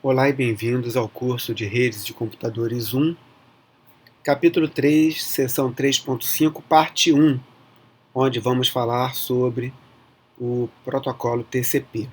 Olá e bem-vindos ao curso de Redes de Computadores 1, capítulo 3, seção 3.5, parte 1, onde vamos falar sobre o protocolo TCP.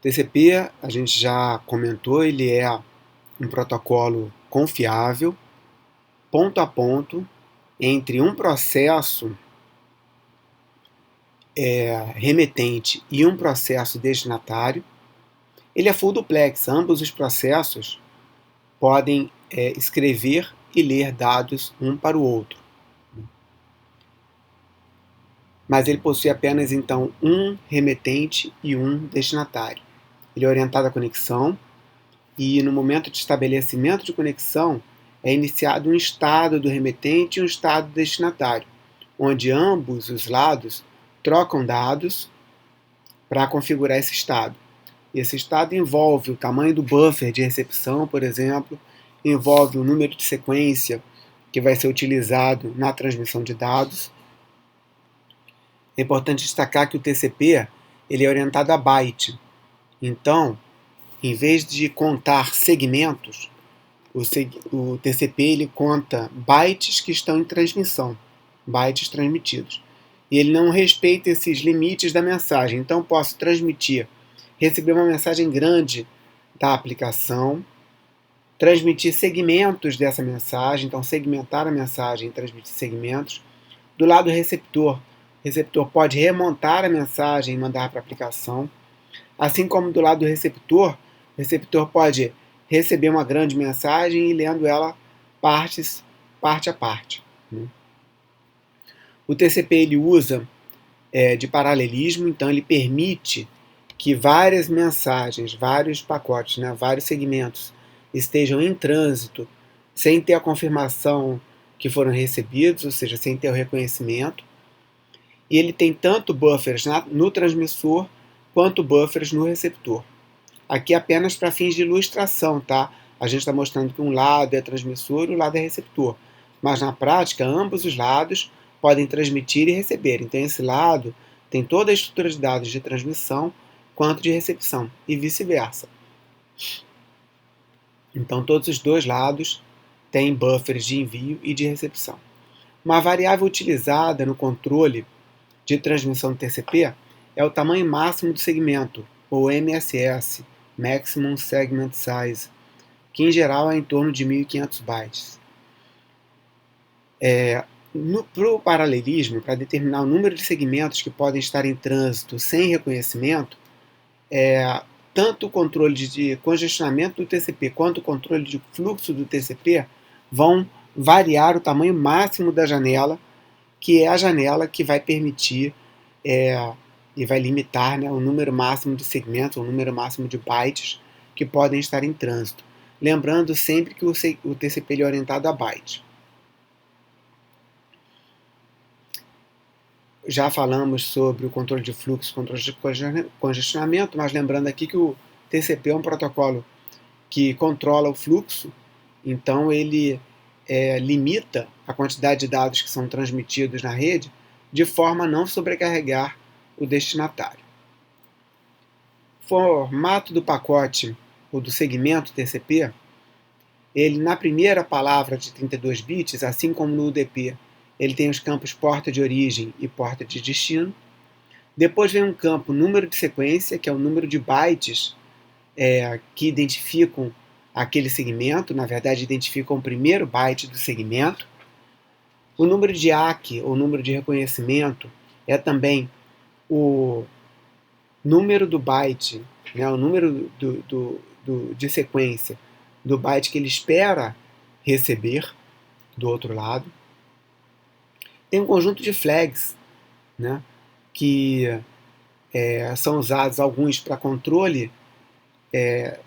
TCP, a gente já comentou, ele é um protocolo confiável, ponto a ponto, entre um processo remetente e um processo destinatário. Ele é full duplex, ambos os processos podem escrever e ler dados um para o outro. Mas ele possui apenas, então, um remetente e um destinatário. Ele é orientado à conexão e, no momento de estabelecimento de conexão, é iniciado um estado do remetente e um estado do destinatário, onde ambos os lados trocam dados para configurar esse estado. Esse estado envolve o tamanho do buffer de recepção, por exemplo, envolve o número de sequência que vai ser utilizado na transmissão de dados. É importante destacar que o TCP ele é orientado a byte. Então, em vez de contar segmentos, o TCP ele conta bytes que estão em transmissão, bytes transmitidos. E ele não respeita esses limites da mensagem. Então, posso receber uma mensagem grande da aplicação, transmitir segmentos dessa mensagem, então segmentar a mensagem e transmitir segmentos. Do lado do receptor, o receptor pode remontar a mensagem e mandar para a aplicação. Assim como do lado do receptor, o receptor pode receber uma grande mensagem e lendo ela parte a parte. O TCP ele usa de paralelismo, então ele permite que várias mensagens, vários pacotes, vários segmentos estejam em trânsito sem ter a confirmação que foram recebidos, ou seja, sem ter o reconhecimento. E ele tem tanto buffers no transmissor quanto buffers no receptor. Aqui apenas para fins de ilustração, tá? A gente está mostrando que um lado é transmissor e o lado é receptor. Mas na prática, ambos os lados podem transmitir e receber. Então esse lado tem toda a estrutura de dados de transmissão quanto de recepção e vice-versa. Então todos os dois lados têm buffers de envio e de recepção. Uma variável utilizada no controle de transmissão do TCP é o tamanho máximo do segmento, ou MSS, Maximum Segment Size, que em geral é em torno de 1500 bytes. Para o paralelismo, para determinar o número de segmentos que podem estar em trânsito sem reconhecimento, tanto o controle de congestionamento do TCP quanto o controle de fluxo do TCP vão variar o tamanho máximo da janela, que é a janela que vai permitir e vai limitar o número máximo de segmentos, o número máximo de bytes que podem estar em trânsito. Lembrando sempre que o TCP é orientado a byte. Já falamos sobre o controle de fluxo, controle de congestionamento, mas lembrando aqui que o TCP é um protocolo que controla o fluxo, então ele limita a quantidade de dados que são transmitidos na rede de forma a não sobrecarregar o destinatário. O formato do pacote ou do segmento TCP, ele na primeira palavra de 32 bits, assim como no UDP, ele tem os campos porta de origem e porta de destino. Depois vem um campo número de sequência, que é o número de bytes que identificam aquele segmento, na verdade identificam o primeiro byte do segmento. O número de ACK, ou número de reconhecimento, é também o número do byte, o número de sequência do byte que ele espera receber do outro lado. Tem um conjunto de flags, que são usados alguns para controle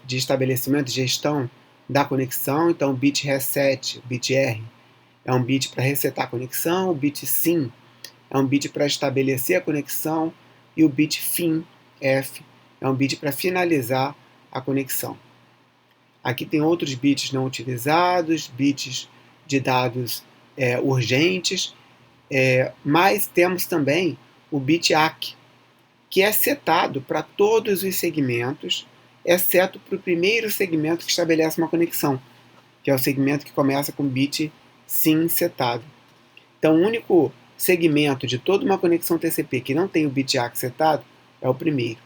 de estabelecimento e gestão da conexão. Então, o bit reset, bit R, é um bit para resetar a conexão, o bit SYN é um bit para estabelecer a conexão e o bit FIN, F, é um bit para finalizar a conexão. Aqui tem outros bits não utilizados, bits de dados urgentes, mas temos também o bit ACK, que é setado para todos os segmentos, exceto para o primeiro segmento que estabelece uma conexão, que é o segmento que começa com bit SYN setado. Então, o único segmento de toda uma conexão TCP que não tem o bit ACK setado é o primeiro.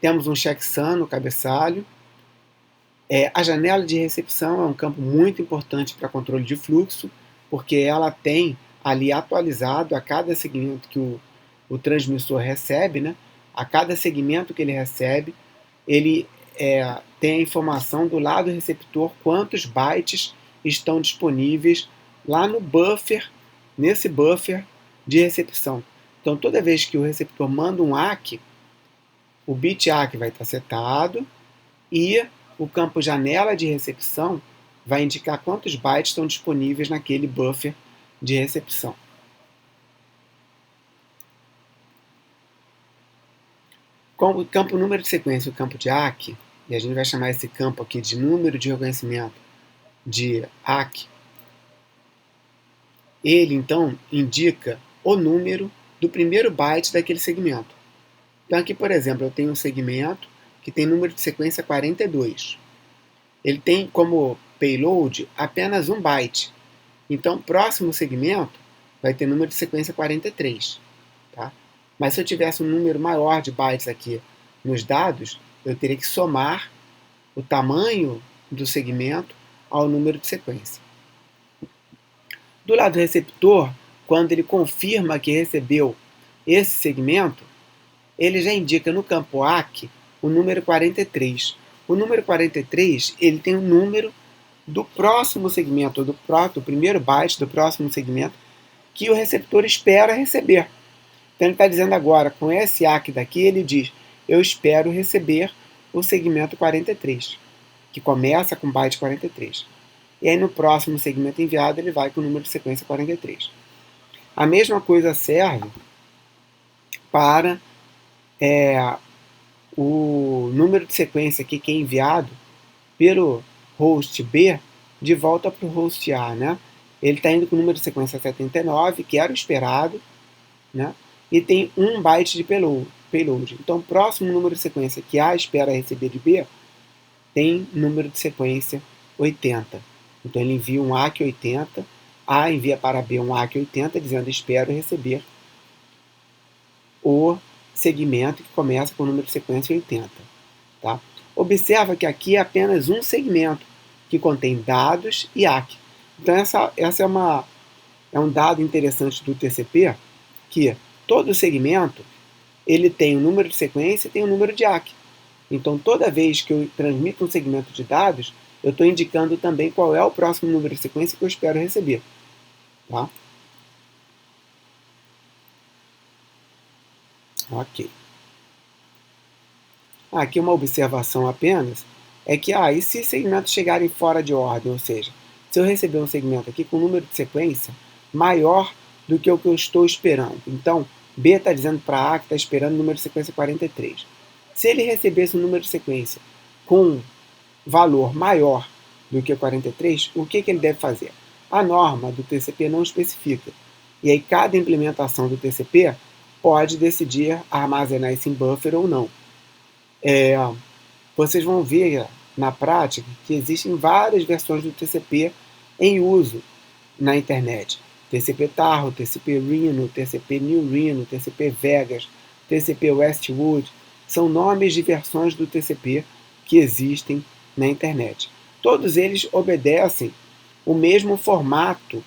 Temos um checksum no cabeçalho. A janela de recepção é um campo muito importante para controle de fluxo, porque ela tem ali atualizado a cada segmento que o transmissor recebe, né? A cada segmento que ele recebe, ele tem a informação do lado receptor quantos bytes estão disponíveis lá no buffer, nesse buffer de recepção. Então, toda vez que o receptor manda um ACK, o bit ACK vai estar setado e o campo janela de recepção vai indicar quantos bytes estão disponíveis naquele buffer de recepção. Com o campo número de sequência e o campo de ACK, e a gente vai chamar esse campo aqui de número de reconhecimento de ACK, ele então indica o número do primeiro byte daquele segmento. Então aqui, por exemplo, eu tenho um segmento que tem número de sequência 42. Ele tem como payload apenas 1 byte. Então, o próximo segmento vai ter número de sequência 43. Tá? Mas se eu tivesse um número maior de bytes aqui nos dados, eu teria que somar o tamanho do segmento ao número de sequência. Do lado do receptor, quando ele confirma que recebeu esse segmento, ele já indica no campo ACK o número 43. O número 43 ele tem o número do próximo segmento, do primeiro byte do próximo segmento que o receptor espera receber. Então ele está dizendo agora, com esse ACK daqui, ele diz, eu espero receber o segmento 43, que começa com byte 43. E aí no próximo segmento enviado ele vai com o número de sequência 43. A mesma coisa serve para o número de sequência aqui que é enviado pelo host B de volta para o host A, né? Ele está indo com o número de sequência 79, que era o esperado, né? E tem 1 byte de payload. Então, o próximo número de sequência que A espera receber de B tem número de sequência 80. Então, ele envia um ACK 80, A envia para B um ACK 80, dizendo espero receber o segmento que começa com o número de sequência 80. Tá? Observa que aqui é apenas um segmento que contém dados e ACK. Então, essa é um dado interessante do TCP, que todo segmento ele tem um número de sequência e tem um número de ACK. Então, toda vez que eu transmito um segmento de dados, eu estou indicando também qual é o próximo número de sequência que eu espero receber. Tá? Ok. Aqui uma observação apenas é que, e se segmentos chegarem fora de ordem, ou seja, se eu receber um segmento aqui com um número de sequência maior do que o que eu estou esperando. Então, B está dizendo para A que está esperando o número de sequência 43. Se ele recebesse um número de sequência com valor maior do que 43, o que ele deve fazer? A norma do TCP não especifica. E aí cada implementação do TCP pode decidir armazenar isso em buffer ou não. Vocês vão ver na prática que existem várias versões do TCP em uso na internet. TCP Tarro, TCP Rhino, TCP New Rhino, TCP Vegas, TCP Westwood, são nomes de versões do TCP que existem na internet. Todos eles obedecem o mesmo formato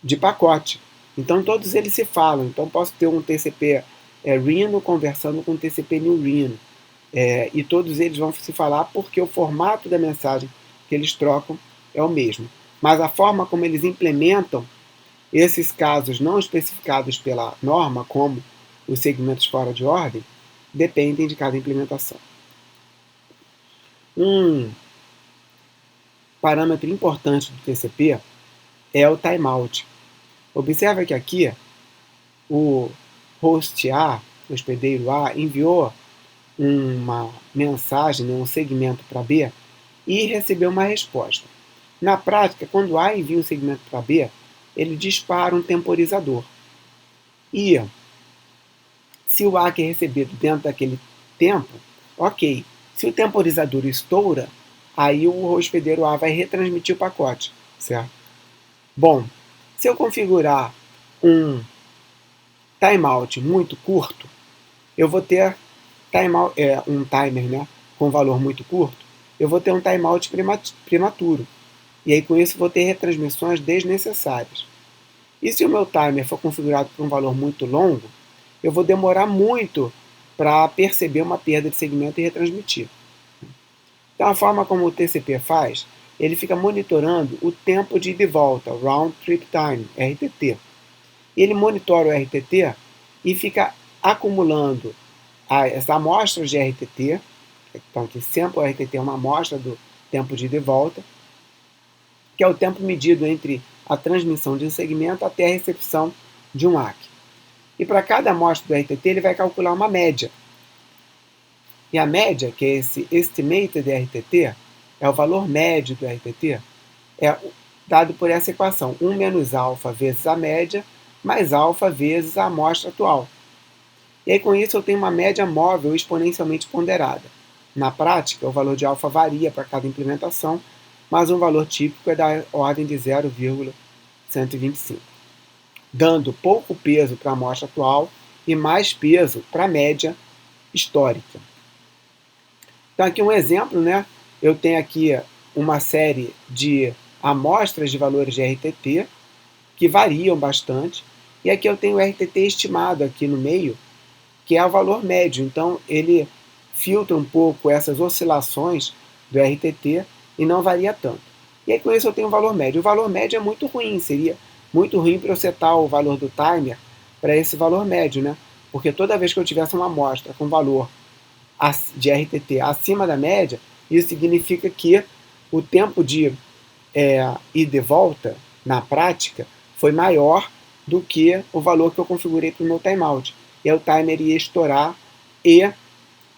de pacote. Então todos eles se falam. Então posso ter um TCP Rhino conversando com um TCP New Rhino. E todos eles vão se falar porque o formato da mensagem que eles trocam é o mesmo. Mas a forma como eles implementam esses casos não especificados pela norma, como os segmentos fora de ordem, dependem de cada implementação. Um parâmetro importante do TCP é o timeout. Observa que aqui o host A, o hospedeiro A, enviou uma mensagem, um segmento para B e recebeu uma resposta. Na prática, quando A envia um segmento para B, ele dispara um temporizador. E Se o ACK é recebido dentro daquele tempo, ok. Se o temporizador estoura, aí o hospedeiro A vai retransmitir o pacote, certo? Bom, se eu configurar um timeout muito curto, eu vou ter um timer, né, com valor muito curto, eu vou ter um timeout prematuro. E aí com isso vou ter retransmissões desnecessárias. E se o meu timer for configurado para um valor muito longo, eu vou demorar muito para perceber uma perda de segmento e retransmitir. Então a forma como o TCP faz, ele fica monitorando o tempo de ida e volta, Round Trip Time, RTT. Ele monitora o RTT e fica acumulando as amostras de RTT, então que sempre o RTT é uma amostra do tempo de ida e volta, que é o tempo medido entre a transmissão de um segmento até a recepção de um ACK. E para cada amostra do RTT ele vai calcular uma média. E a média, que é esse estimated RTT, é o valor médio do RTT, é dado por essa equação, 1 menos alfa vezes a média, mais alfa vezes a amostra atual. E aí com isso eu tenho uma média móvel exponencialmente ponderada. Na prática, o valor de alfa varia para cada implementação, mas um valor típico é da ordem de 0,125, dando pouco peso para a amostra atual e mais peso para a média histórica. Então aqui um exemplo, né? Eu tenho aqui uma série de amostras de valores de RTT que variam bastante, e aqui eu tenho o RTT estimado aqui no meio, que é o valor médio. Então ele filtra um pouco essas oscilações do RTT e não varia tanto. E aí com isso eu tenho o valor médio. O valor médio é muito ruim, seria muito ruim para eu setar o valor do timer para esse valor médio, né? Porque toda vez que eu tivesse uma amostra com valor de RTT acima da média, isso significa que o tempo de ida e volta, na prática, foi maior do que o valor que eu configurei para o meu timeout. E aí o timer ia estourar e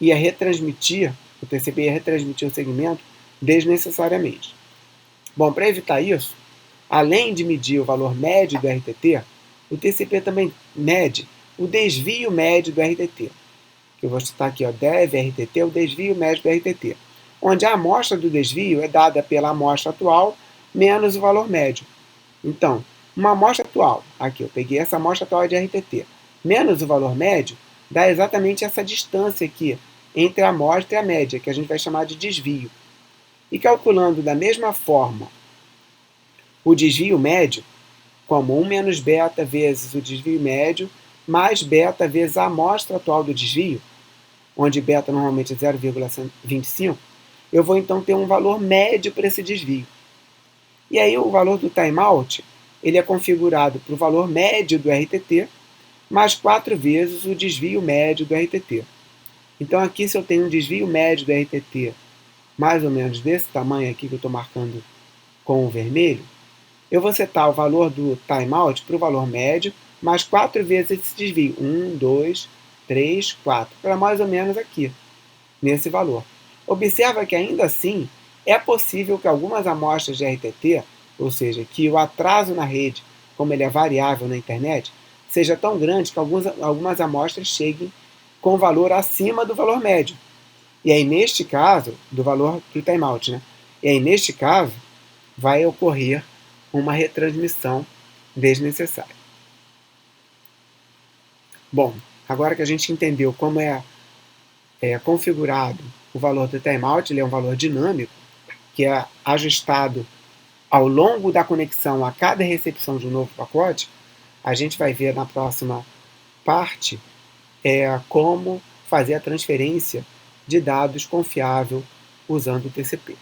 ia retransmitir, o TCP ia retransmitir o segmento desnecessariamente. Bom, para evitar isso, além de medir o valor médio do RTT, o TCP também mede o desvio médio do RTT. Que eu vou citar aqui, ó, dev RTT, o desvio médio do RTT, onde a amostra do desvio é dada pela amostra atual menos o valor médio. Então, uma amostra atual, aqui eu peguei essa amostra atual de RTT, menos o valor médio, dá exatamente essa distância aqui entre a amostra e a média, que a gente vai chamar de desvio. E calculando da mesma forma o desvio médio, como 1 menos beta vezes o desvio médio, mais beta vezes a amostra atual do desvio, onde beta normalmente é 0,25, eu vou então ter um valor médio para esse desvio. E aí o valor do timeout, ele é configurado para o valor médio do RTT, mais 4 vezes o desvio médio do RTT. Então aqui se eu tenho um desvio médio do RTT mais ou menos desse tamanho aqui que eu estou marcando com o vermelho, eu vou setar o valor do timeout para o valor médio, mais 4 vezes esse desvio. 1, 2, 3, 4, para mais ou menos aqui, nesse valor. Observa que ainda assim é possível que algumas amostras de RTT, ou seja, que o atraso na rede, como ele é variável na internet, seja tão grande que algumas amostras cheguem com valor acima do valor médio. E aí, neste caso, do valor do timeout, né? E aí, neste caso, vai ocorrer uma retransmissão desnecessária. Bom, agora que a gente entendeu como é configurado o valor do timeout, ele é um valor dinâmico, que é ajustado ao longo da conexão a cada recepção de um novo pacote, a gente vai ver na próxima parte como fazer a transferência de dados confiável usando o TCP.